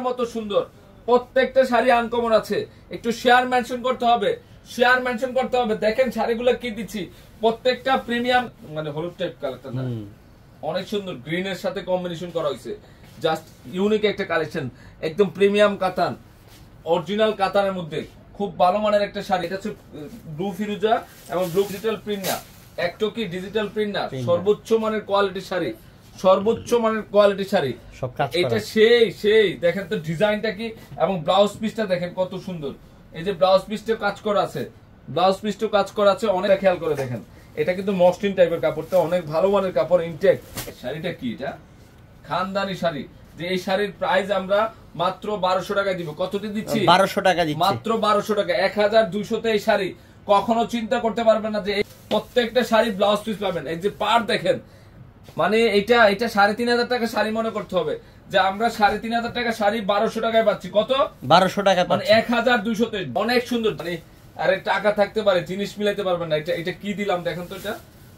মতো সুন্দর প্রত্যেকটা শাড়ি আনকমন আছে। একটু শেয়ার মেনশন করতে হবে, শেয়ার মেনশন করতে হবে। দেখেন শাড়িগুলো কি দিচ্ছি, প্রত্যেকটা প্রিমিয়াম, মানে হলুদ টাইপ কালারটা না, অনেক সুন্দর গ্রিনের সাথে কম্বিনেশন করা হয়েছে। জাস্ট ইউনিক একটা কালেকশন, একদম প্রিমিয়াম কাতান, অরিজিনাল কাতানের মধ্যে খুব ভালো মানের একটা শাড়ি। এটা হচ্ছে ব্লু ফিরোজা এবং ব্লু ডিজিটাল প্রিন্ট না, একটু কি ডিজিটাল প্রিন্ট না, সর্বোচ্চ মানের কোয়ালিটির শাড়ি, সর্বোচ্চ মানের কোয়ালিটির শাড়ি। এটা সেই সেই দেখেন তো ডিজাইনটা কি, এবং ব্লাউজ পিসটা দেখেন কত সুন্দর। এই যে ব্লাউজ পিসটা কাজ করা আছে, ব্লাউজ পিসটা কাজ করা আছে, অনেক খেয়াল করে দেখেন। এটা কিন্তু মসলিন টাইপের কাপড়টা, অনেক ভালো মানের কাপড়, ইনটেক। শাড়িটা কি, এটা খানদানি শাড়ি। যে এই শাড়ির প্রাইস আমরা মাত্র 1200 টাকা দিব। কতটি দিচ্ছি? 1200 টাকা দিচ্ছি, মাত্র 1200 টাকা। 1200 তে এই শাড়ি কখনো চিন্তা করতে পারবেন না যে প্রত্যেকটা শাড়ি ব্লাউজ পিস পাবেন। এই যে পার দেখেন, মানে এটা 3500 টাকা শাড়ি মনে করতে হবে যে আমরা 3500 টাকা শাড়ি 1200 টাকায় পাচ্ছি। কত? 1200 টাকা, মানে 1200 তে অনেক সুন্দর। মানে আরে টাকা থাকতে পারে, জিনিস মিলাইতে পারবেন না। এটা কি দিলাম দেখেন তো, এটা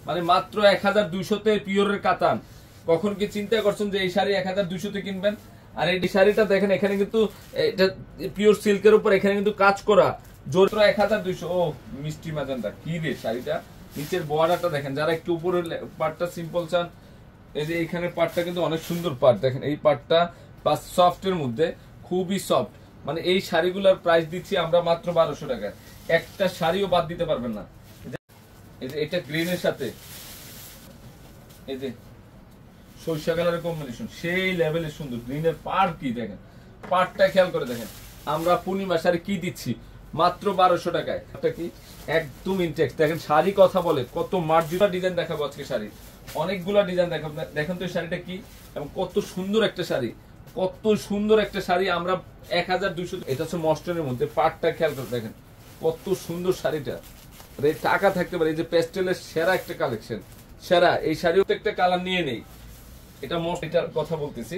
মানে মাত্র 1200 তে পিওরের কাতান। কখন কি চিন্তা করছেন যে এই শাড়ি 1200 তে কিনবেন? আর এই শাড়িটা দেখেন, এখানে কিন্তু এটা পিওর সিল্কের উপর, এখানে কিন্তু কাজ করা, জোর 1200। ও মিষ্টি ম্যাজেন্টা কি রে শাড়িটা। নিচের বর্ডারটা দেখেন, যারা একটু উপরের পার্টটা সিম্পল চান, এই যে এখানে পার্টটা কিন্তু অনেক সুন্দর পার্ট দেখেন। এই পার্টটা প্লাস সফটের মধ্যে খুবই সফট। মানে এই শাড়িগুলোর প্রাইস দিচ্ছি আমরা মাত্র 1200 টাকা। একটা শাড়িও বাদ দিতে পারবেন না। এই যে এটা গ্রিনের সাথে এই যে সরিষা কালারের কম্বিনেশন, সেই লেভেলের সুন্দর। গ্রিনের পার কি দেখেন, পারটা খেয়াল করে দেখেন। আমরা পূর্ণিমা শাড়ি কি দিচ্ছি মাত্র 1200 টাকায়। এটা কি একদম ইনটেক্স দেখেন। শাড়ি কথা বলে কত মার্জিত ডিজাইন দেখাবো আজকে। শাড়ি অনেকগুলা ডিজাইন দেখাবো, দেখেন তো শাড়িটা কি এবং কত সুন্দর একটা শাড়ি, কত সুন্দর একটা শাড়ি। আমরা 1200। এটা হচ্ছে মস্টনের মধ্যে, পাটটা খেয়াল করে দেখেন কত সুন্দর শাড়িটা। টাকা থাকতে পারে। এই যে পেস্টেলের সেরা একটা কালেকশন, সেরা। এই শাড়িও তো একটা কালার নিয়ে নেই। এটা মোস্ট, এটার কথা বলতেছি,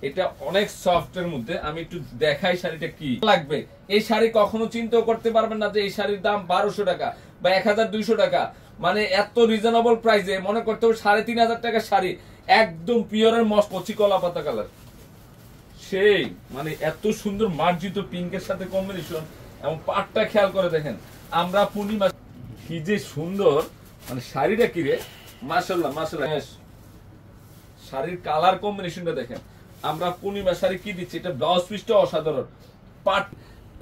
এটা অনেক সফট এর মধ্যে। আমি একটু দেখাই শাড়িটা কি লাগবে। এই শাড়ি কখনো চিন্তাও করতে পারবেন না যে এই শাড়ির দাম 1200 টাকা বা 1200 টাকা। মানে এত রিজনেবল প্রাইসে মনে করতে হবে 3500 টাকার শাড়ি, একদম পিওরের মস্ত কচি কলা পাতা কালার, সেই মানে এত সুন্দর মার্জিত পিঙ্কের সাথে কম্বিনেশন। এবং পাটটা খেয়াল করে দেখেন। আমরা পূর্ণিমা কি যে সুন্দর, মানে শাড়িটা কি রে, মাশাআল্লাহ মাশাআল্লাহ। শাড়ির কালার কম্বিনেশনটা দেখেন। আমরা পূর্ণিমা শাড়ি কি দিচ্ছি, এটা ব্লাউজ পিসটা অসাধারণ, পাট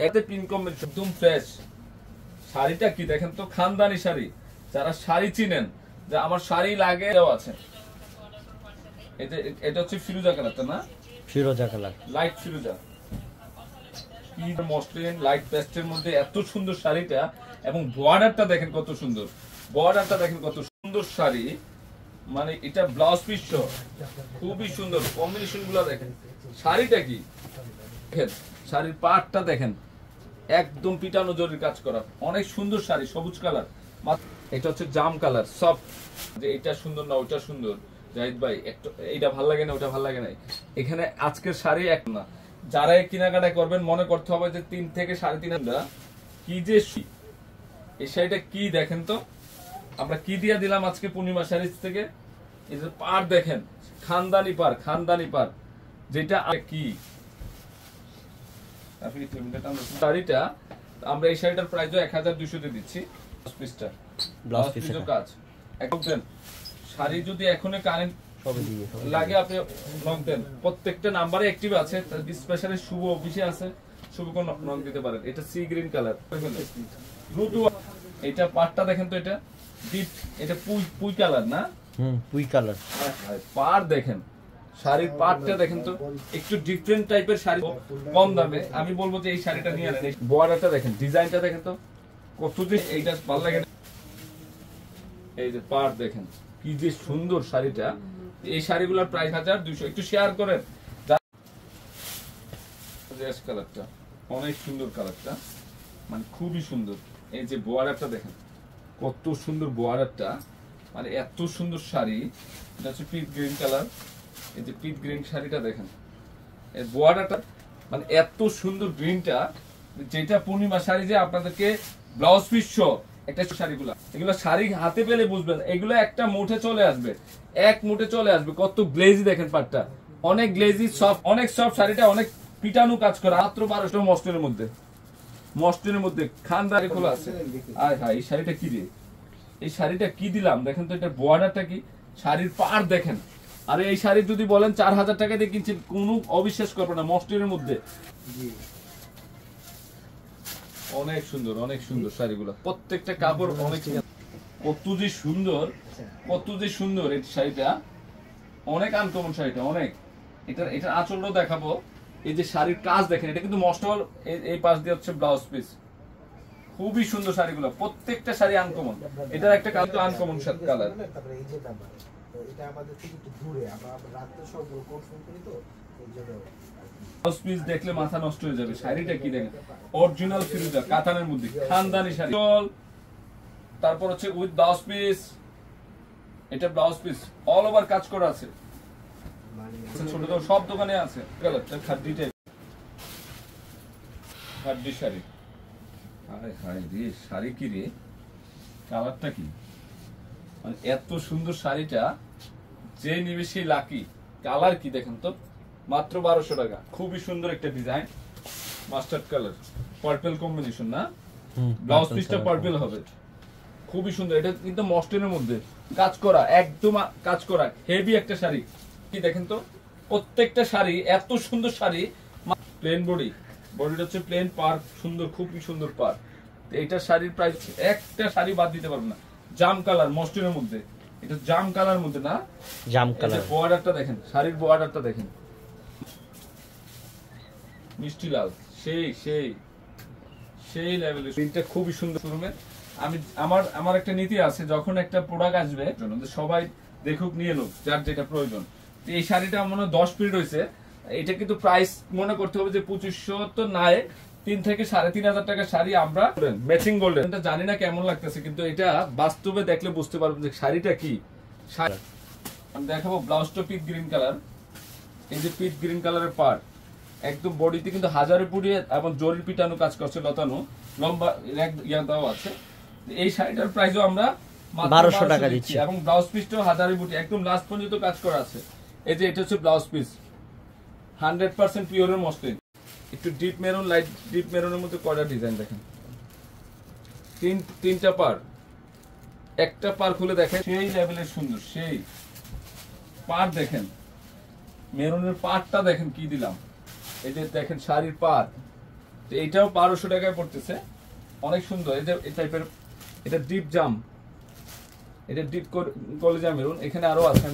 এতে পিঙ্ক কম্বিনেশন একদম ফ্রেশ। শাড়িটা কি দেখেন তো, খানদানি শাড়ি। যারা শাড়ি চিনেন যে আমার শাড়ি লাগে আছে। এটা হচ্ছে ফিরোজা কালারটা না, ফিরোজা কালার, লাইট ফিরোজা, কি মসলিন লাইট পেস্টের মধ্যে এত সুন্দর শাড়িটা। এবং বর্ডারটা দেখেন কত সুন্দর, বর্ডারটা দেখেন কত সুন্দর শাড়ি। মানে এটা ব্লাউজ পিস খুবই সুন্দর, কম্বিনেশন গুলো দেখেন। শাড়িটা কি দেখেন, শাড়ির পাটটা দেখেন একদম পিটানো জরির কাজ করা, অনেক সুন্দর শাড়ি, সবুজ কালার। এটা হচ্ছে জাম কালার, সফট। যে এটা সুন্দর না ওটা সুন্দর, জাহিদ ভাই একটু এইটা ভালো লাগে না ওটা ভালো লাগে না। এখানে আজকের শাড়ি এক না, যারা কেনাকাটা করবেন মনে করতে হবে যে 3 থেকে 3500 কি যে। এই শাড়িটা কি দেখেন তো, আমরা কি দিয়ে দিলাম আজকে পূর্ণিমা শাড়ি থেকে। এই যে পার দেখেন, খানদানি পার, খানদানি পার, যেটা কি শাড়িটা। আমরা এই শাড়িটার প্রাইস 1200 তে দিচ্ছি। ব্লাউজ পিসের কাজ একদম। শাড়ি যদি এখনো কারেন্ট লাগে আপনি নক দেন, প্রত্যেকটা নাম্বারে অ্যাক্টিভ আছে। স্পেশালি শুভ অফিসে আছে, শুভ কোন নক দিতে পারেন। এটা সি গ্রিন কালার, এটা পাটটা দেখেন তো, এটা ডিপ, এটা পুই কালার না, পুই কালার। পার দেখেন, শাড়ির পাটটা দেখেন তো, একটু ডিফারেন্ট টাইপের শাড়ি, কম দামে। আমি বলবো যে এই শাড়িটা নিয়ে নেন। বর্ডারটা দেখেন, ডিজাইনটা দেখেন তো কত যে, এইটা ভালো লাগে। এই যে পার দেখেন কি যে সুন্দর শাড়িটা। এই শাড়িগুলোর প্রাইস 1200। একটু শেয়ার করেন। কালারটা অনেক সুন্দর, কালারটা মানে খুবই সুন্দর। এই যে বর্ডারটা দেখেন কত সুন্দর, বর্ডারটা মানে এত সুন্দর শাড়ি। এটা হচ্ছে পিট গ্রিন কালার। এই যে পিট গ্রিন শাড়িটা দেখেন, এর বর্ডারটা মানে এত সুন্দর গ্রিনটা, যেটা পূর্ণিমা শাড়ি যে আপনাদেরকে ব্লাউজ পিস একটা শাড়িগুলা, এগুলো শাড়ি হাতে পেলে বুঝবেন, এগুলো একটা মুঠে চলে আসবে, এক মুঠে চলে আসবে। কত গ্লেজি দেখেন পাটটা, অনেক গ্লেজি সফট, অনেক সফট শাড়িটা, অনেক পিটানো কাজ করা মাত্র 1200 মসলিনের মধ্যে। মসলিনের মধ্যে খানদারি খোলা আছে। আয় হায়, এই শাড়িটা কি রে, এই শাড়িটা কি দিলাম দেখেন তো, এটা বর্ডারটা কি, শাড়ির পাড় দেখেন। আরে এই শাড়ি যদি বলেন 4000 টাকা দিয়ে কিনছেন, কোনো অবিশ্বাস করবে না। মসলিনের মধ্যে অনেক সুন্দর, অনেক সুন্দর শাড়িগুলো, প্রত্যেকটা কাপড় অনেক কত যে সুন্দর, কত যে সুন্দর এই শাড়িটা, অনেক আনকমন শাড়িটা অনেক। এটার আঁচলটাও দেখাবো। এই যে শাড়ির কাজ দেখেন, এটা কিন্তু মস্টল, এই পাশ দিয়ে হচ্ছে ব্লাউজ পিস। খুবই সুন্দর শাড়িগুলো, প্রত্যেকটা শাড়ি আনকমন। এটার একটা কালার তো আনকমন কালার। এটা আমাদের থেকে একটু দূরে, আমরা রাতে সব কনফার্ম করি, তো এই জন্য ব্লাউজ পিস দেখলে মাথা নষ্ট হয়ে যাবে। শাড়িটা কি দেখেন, অরিজিনাল ফিরোজা কাতানের মধ্যে খানদানি শাড়ি। তারপর হচ্ছে উইথ ব্লাউজ পিস, এটা ব্লাউজ পিস অল ওভার কাজ করা আছে। ছোট ছোট সব দোকানে আছে। কালারটা খাদ্দি টাইপ, খাদ্দি শাড়ি। আরে হায় রে, শাড়ি কি রে, কালারটা কি, মানে এত সুন্দর শাড়িটা যে নিবে সেই লাকি। কালার কি দেখেন তো, মাত্র 1200 টাকা। খুবই সুন্দর একটা design, mustard colour purple combination না, ব্লাউজ পিসটা পার্পল হবে। খুবই সুন্দর, এটা কিন্তু মস্টিনের মধ্যে কাজ করা, একদম কাজ করা হেভি একটা শাড়ি। কি দেখেন তো, প্রত্যেকটা শাড়ি এত সুন্দর শাড়ি। প্লেন বডি, বডিটা হচ্ছে প্লেন, পার সুন্দর, খুবই সুন্দর পার। এইটা শাড়ির প্রাইস, একটা শাড়ি বাদ দিতে পারবো না। জাম কালার মস্টিনের মধ্যে, এটা জাম কালার মধ্যে না, জাম কালার। বর্ডারটা দেখেন, শাড়ির বর্ডারটা দেখেন, মিষ্টি লাল, সেই সেই সেই লেভেলের। প্রিন্টটা খুবই সুন্দর। আমি আমার একটা নীতি আছে, যখন একটা প্রোডাক্ট আসবে সবাই দেখুক, নিয়ে নোক, যার যেটা প্রয়োজন। এই শাড়িটা মনে হয় 10 পিরিয়ড হয়েছে। এটা কিন্তু প্রাইস মনে করতে হবে যে 2500 তো নাই, 3 থেকে 3500 টাকার শাড়ি আমরা ম্যাচিং গোল্ডেন। এটা জানি না কেমন লাগতেছে, কিন্তু এটা বাস্তবে দেখলে বুঝতে পারবেন যে শাড়িটা কি। আমি দেখাবো ব্লাউজটা পিট গ্রিন কালার। এই যে পিট গ্রিন কালারের পার্ট, একদম বডিতে কিন্তু হাজারে পুড়িয়ে এবং জরির পিটানো কাজ করছে, লতানো লম্বা ইয়া দাও আছে। এই শাড়িটার প্রাইসও আমরা 1200 টাকা দিচ্ছি, এবং ব্লাউজ পিসটাও হাজারে বুটি একদম লাস্ট পর্যন্ত কাজ করা আছে। এই যে এটা হচ্ছে ব্লাউজ পিস, 100% পিওরের মসলিন। একটু ডিপ মেরুন, লাইট ডিপ মেরুনের মধ্যে কয়টা ডিজাইন দেখেন, তিনটা পার, একটা পার খুলে দেখেন, সেই লেভেলের সুন্দর। সেই পার দেখেন, মেরুনের পারটা দেখেন কি দিলাম। এই যে দেখেন শাড়ির পার, এইটাও 1200 টাকায় পড়তেছে, অনেক সুন্দর। এই যে এই টাইপের, এটা ডিপ জাম, এটা ডিপ কলেজা মেরুন, এখানে আরো আছে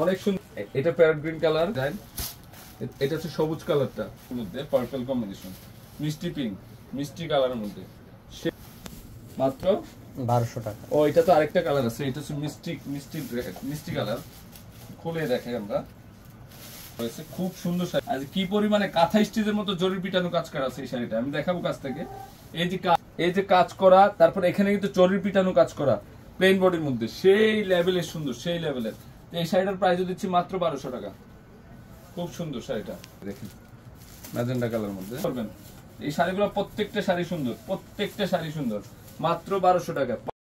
অনেক সুন্দর। এটা প্যারট গ্রিন কালার, এটা হচ্ছে সবুজ কালারটা মধ্যে পার্পল কম্বিনেশন, মিষ্টি পিঙ্ক, মিষ্টি কালারের মধ্যে, মাত্র 1200 টাকা। ও এটা তো আরেকটা কালার আছে, এটা হচ্ছে মিষ্টি মিষ্টি মিষ্টি কালার। খুলে দেখাই আমরা, খুব সুন্দর শাড়ি। আজ কি পরিমাণে কাঁথা স্টিচের মতো জরির পিটানো কাজ করা আছে এই শাড়িটা, আমি দেখাবো কাছ থেকে। এই যে কাজ করা, তারপর এখানে কিন্তু জরির পিটানো কাজ করা প্লেন বডির মধ্যে, সেই লেভেলের সুন্দর, সেই লেভেলের। এই শাড়িটার প্রাইস দিচ্ছি মাত্র 1200 টাকা। খুব সুন্দর শাড়িটা, দেখেন ম্যাজেন্ডা কালার মধ্যে করবেন। এই শাড়িগুলো প্রত্যেকটা শাড়ি সুন্দর, প্রত্যেকটা শাড়ি সুন্দর, মাত্র 1200 টাকা।